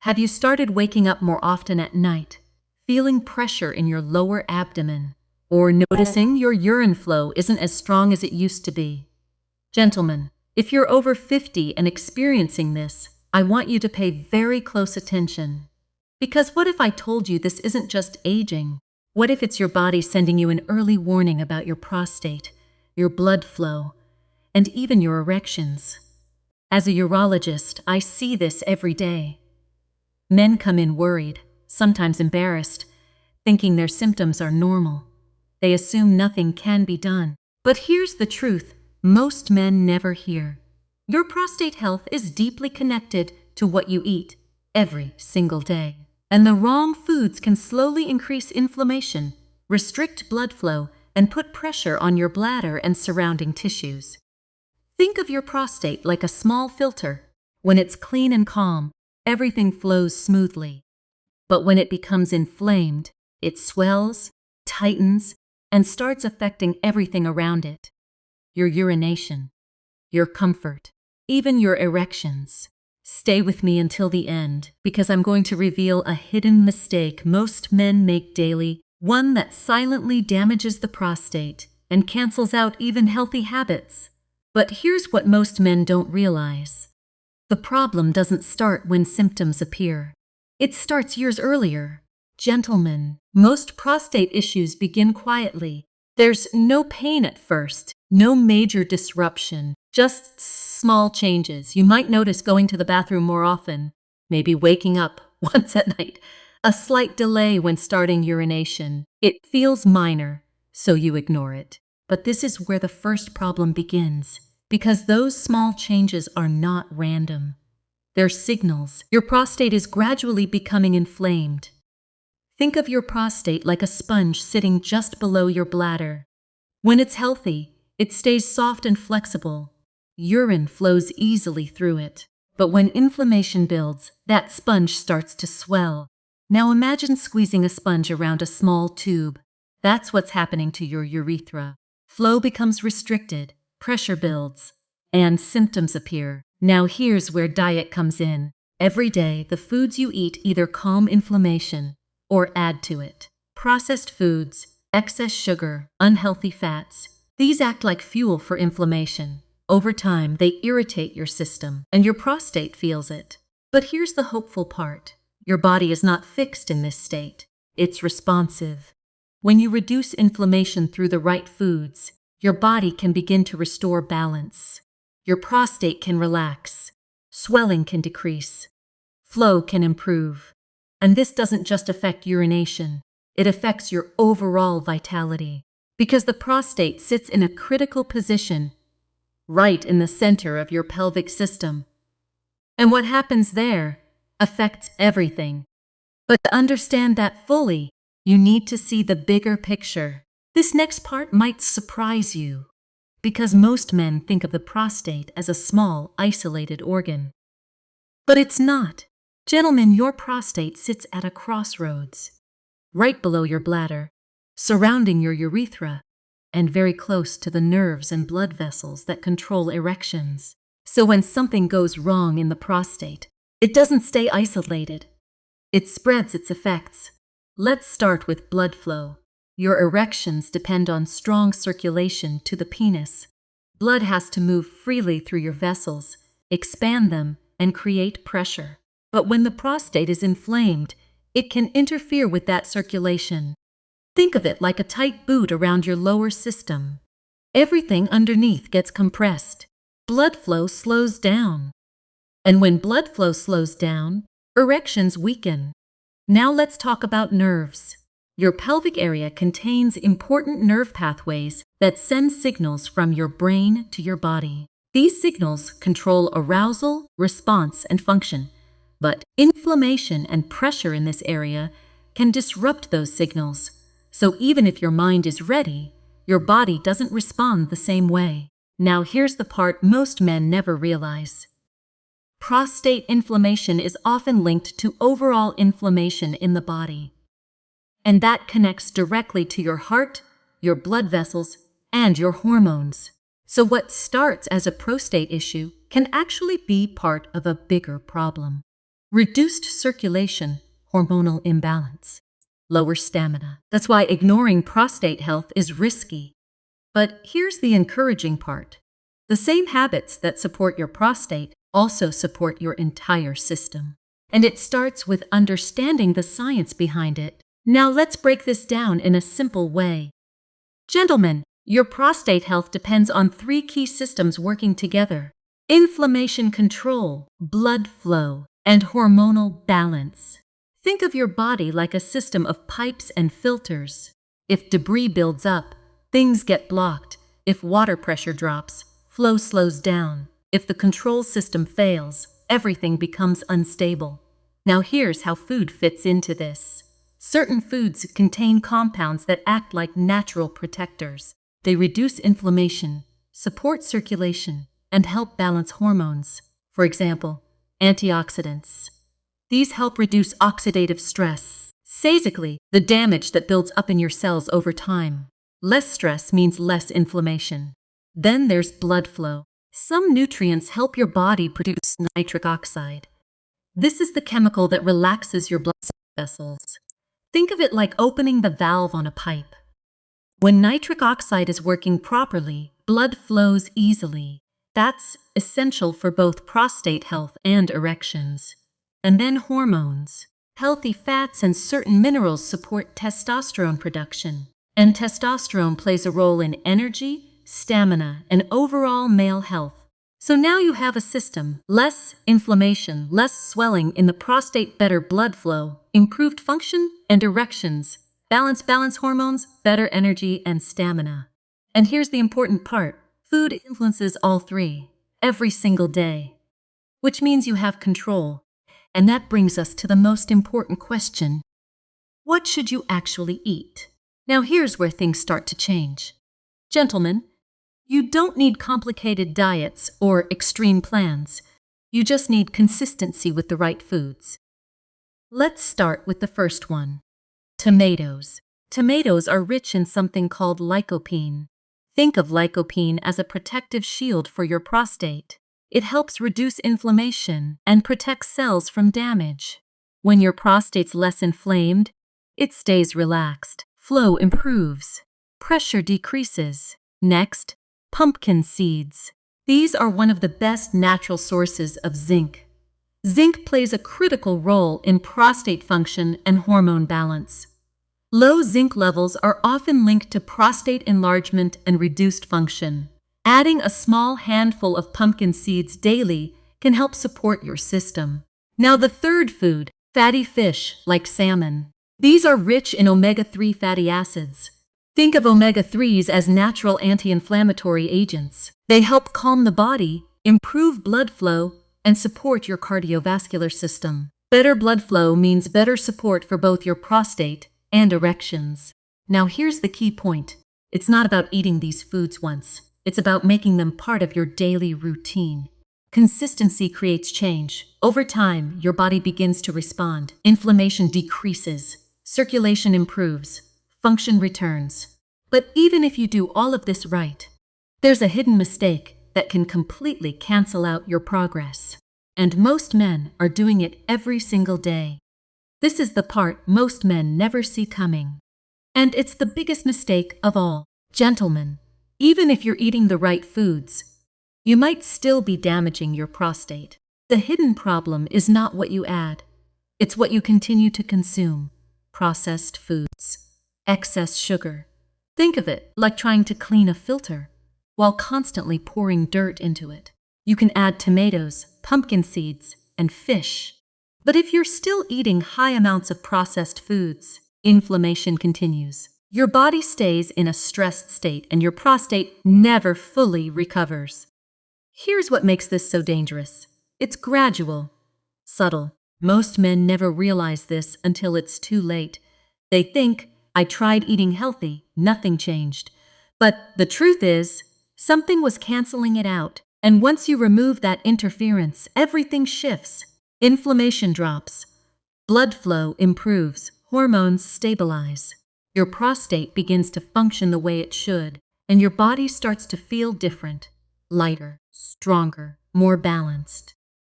Have you started waking up more often at night, feeling pressure in your lower abdomen, or noticing your urine flow isn't as strong as it used to be? Gentlemen, if you're over 50 and experiencing this, I want you to pay very close attention. Because what if I told you this isn't just aging? What if it's your body sending you an early warning about your prostate, your blood flow, and even your erections? As a urologist, I see this every day. Men come in worried, sometimes embarrassed, thinking their symptoms are normal. They assume nothing can be done. But here's the truth most men never hear. Your prostate health is deeply connected to what you eat every single day. And the wrong foods can slowly increase inflammation, restrict blood flow, and put pressure on your bladder and surrounding tissues. Think of your prostate like a small filter. When it's clean and calm, everything flows smoothly. But when it becomes inflamed, it swells, tightens, and starts affecting everything around it. Your urination, your comfort, even your erections. Stay with me until the end, because I'm going to reveal a hidden mistake most men make daily, one that silently damages the prostate and cancels out even healthy habits. But here's what most men don't realize. The problem doesn't start when symptoms appear. It starts years earlier. Gentlemen, most prostate issues begin quietly. There's no pain at first, no major disruption, just small changes. You might notice going to the bathroom more often, maybe waking up once at night, a slight delay when starting urination. It feels minor, so you ignore it. But this is where the first problem begins, because those small changes are not random. They're signals. Your prostate is gradually becoming inflamed. Think of your prostate like a sponge sitting just below your bladder. When it's healthy, it stays soft and flexible. Urine flows easily through it. But when inflammation builds, that sponge starts to swell. Now imagine squeezing a sponge around a small tube. That's what's happening to your urethra. Flow becomes restricted, pressure builds, and symptoms appear. Now here's where diet comes in. Every day, the foods you eat either calm inflammation or add to it. Processed foods, excess sugar, unhealthy fats, these act like fuel for inflammation. Over time, they irritate your system, and your prostate feels it. But here's the hopeful part. Your body is not fixed in this state. It's responsive. When you reduce inflammation through the right foods, your body can begin to restore balance. Your prostate can relax. Swelling can decrease. Flow can improve. And this doesn't just affect urination. It affects your overall vitality. Because the prostate sits in a critical position, right in the center of your pelvic system. And what happens there affects everything. But to understand that fully, you need to see the bigger picture. This next part might surprise you, because most men think of the prostate as a small, isolated organ. But it's not. Gentlemen, your prostate sits at a crossroads, right below your bladder, surrounding your urethra, and very close to the nerves and blood vessels that control erections. So when something goes wrong in the prostate, it doesn't stay isolated. It spreads its effects. Let's start with blood flow. Your erections depend on strong circulation to the penis. Blood has to move freely through your vessels, expand them, and create pressure. But when the prostate is inflamed, it can interfere with that circulation. Think of it like a tight boot around your lower system. Everything underneath gets compressed. Blood flow slows down. And when blood flow slows down, erections weaken. Now let's talk about nerves. Your pelvic area contains important nerve pathways that send signals from your brain to your body. These signals control arousal, response, and function. But inflammation and pressure in this area can disrupt those signals. So even if your mind is ready, your body doesn't respond the same way. Now here's the part most men never realize. Prostate inflammation is often linked to overall inflammation in the body. And that connects directly to your heart, your blood vessels, and your hormones. So what starts as a prostate issue can actually be part of a bigger problem. Reduced circulation, hormonal imbalance, lower stamina. That's why ignoring prostate health is risky. But here's the encouraging part. The same habits that support your prostate also support your entire system. And it starts with understanding the science behind it. Now let's break this down in a simple way. Gentlemen, your prostate health depends on 3 key systems working together: inflammation control, blood flow, and hormonal balance. Think of your body like a system of pipes and filters. If debris builds up, things get blocked. If water pressure drops, flow slows down. If the control system fails, everything becomes unstable. Now here's how food fits into this. Certain foods contain compounds that act like natural protectors. They reduce inflammation, support circulation, and help balance hormones. For example, antioxidants. These help reduce oxidative stress, basically the damage that builds up in your cells over time. Less stress means less inflammation. Then there's blood flow. Some nutrients help your body produce nitric oxide. This is the chemical that relaxes your blood vessels. Think of it like opening the valve on a pipe. When nitric oxide is working properly, blood flows easily. That's essential for both prostate health and erections. And then hormones. Healthy fats and certain minerals support testosterone production. And testosterone plays a role in energy, stamina, and overall male health. So now you have a system: less inflammation, less swelling in the prostate, better blood flow, improved function and erections, balance hormones, better energy and stamina. And here's the important part: food influences all 3, every single day. Which means you have control. And that brings us to the most important question: what should you actually eat? Now here's where things start to change. Gentlemen, you don't need complicated diets or extreme plans. You just need consistency with the right foods. Let's start with the first one: tomatoes. Tomatoes are rich in something called lycopene. Think of lycopene as a protective shield for your prostate. It helps reduce inflammation and protects cells from damage. When your prostate's less inflamed, it stays relaxed. Flow improves. Pressure decreases. Next, pumpkin seeds. These are one of the best natural sources of zinc. Zinc plays a critical role in prostate function and hormone balance. Low zinc levels are often linked to prostate enlargement and reduced function. Adding a small handful of pumpkin seeds daily can help support your system. Now the third food: fatty fish like salmon. These are rich in omega-3 fatty acids. Think of omega-3s as natural anti-inflammatory agents. They help calm the body, improve blood flow, and support your cardiovascular system. Better blood flow means better support for both your prostate and erections. Now here's the key point. It's not about eating these foods once. It's about making them part of your daily routine. Consistency creates change. Over time, your body begins to respond. Inflammation decreases. Circulation improves. Function returns. But even if you do all of this right, there's a hidden mistake that can completely cancel out your progress. And most men are doing it every single day. This is the part most men never see coming. And it's the biggest mistake of all. Gentlemen, even if you're eating the right foods, you might still be damaging your prostate. The hidden problem is not what you add. It's what you continue to consume. Processed foods. Excess sugar. Think of it like trying to clean a filter while constantly pouring dirt into it. You can add tomatoes, pumpkin seeds, and fish. But if you're still eating high amounts of processed foods, inflammation continues. Your body stays in a stressed state and your prostate never fully recovers. Here's what makes this so dangerous. It's gradual, subtle. Most men never realize this until it's too late. They think, I tried eating healthy, nothing changed. But the truth is, something was canceling it out. And once you remove that interference, everything shifts. Inflammation drops. Blood flow improves. Hormones stabilize. Your prostate begins to function the way it should, and your body starts to feel different, lighter, stronger, more balanced.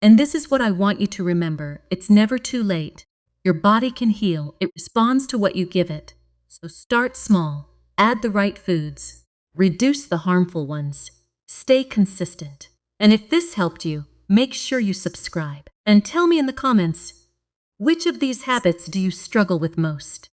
And this is what I want you to remember. It's never too late. Your body can heal. It responds to what you give it. So start small. Add the right foods. Reduce the harmful ones. Stay consistent. And if this helped you, make sure you subscribe. And tell me in the comments, which of these habits do you struggle with most?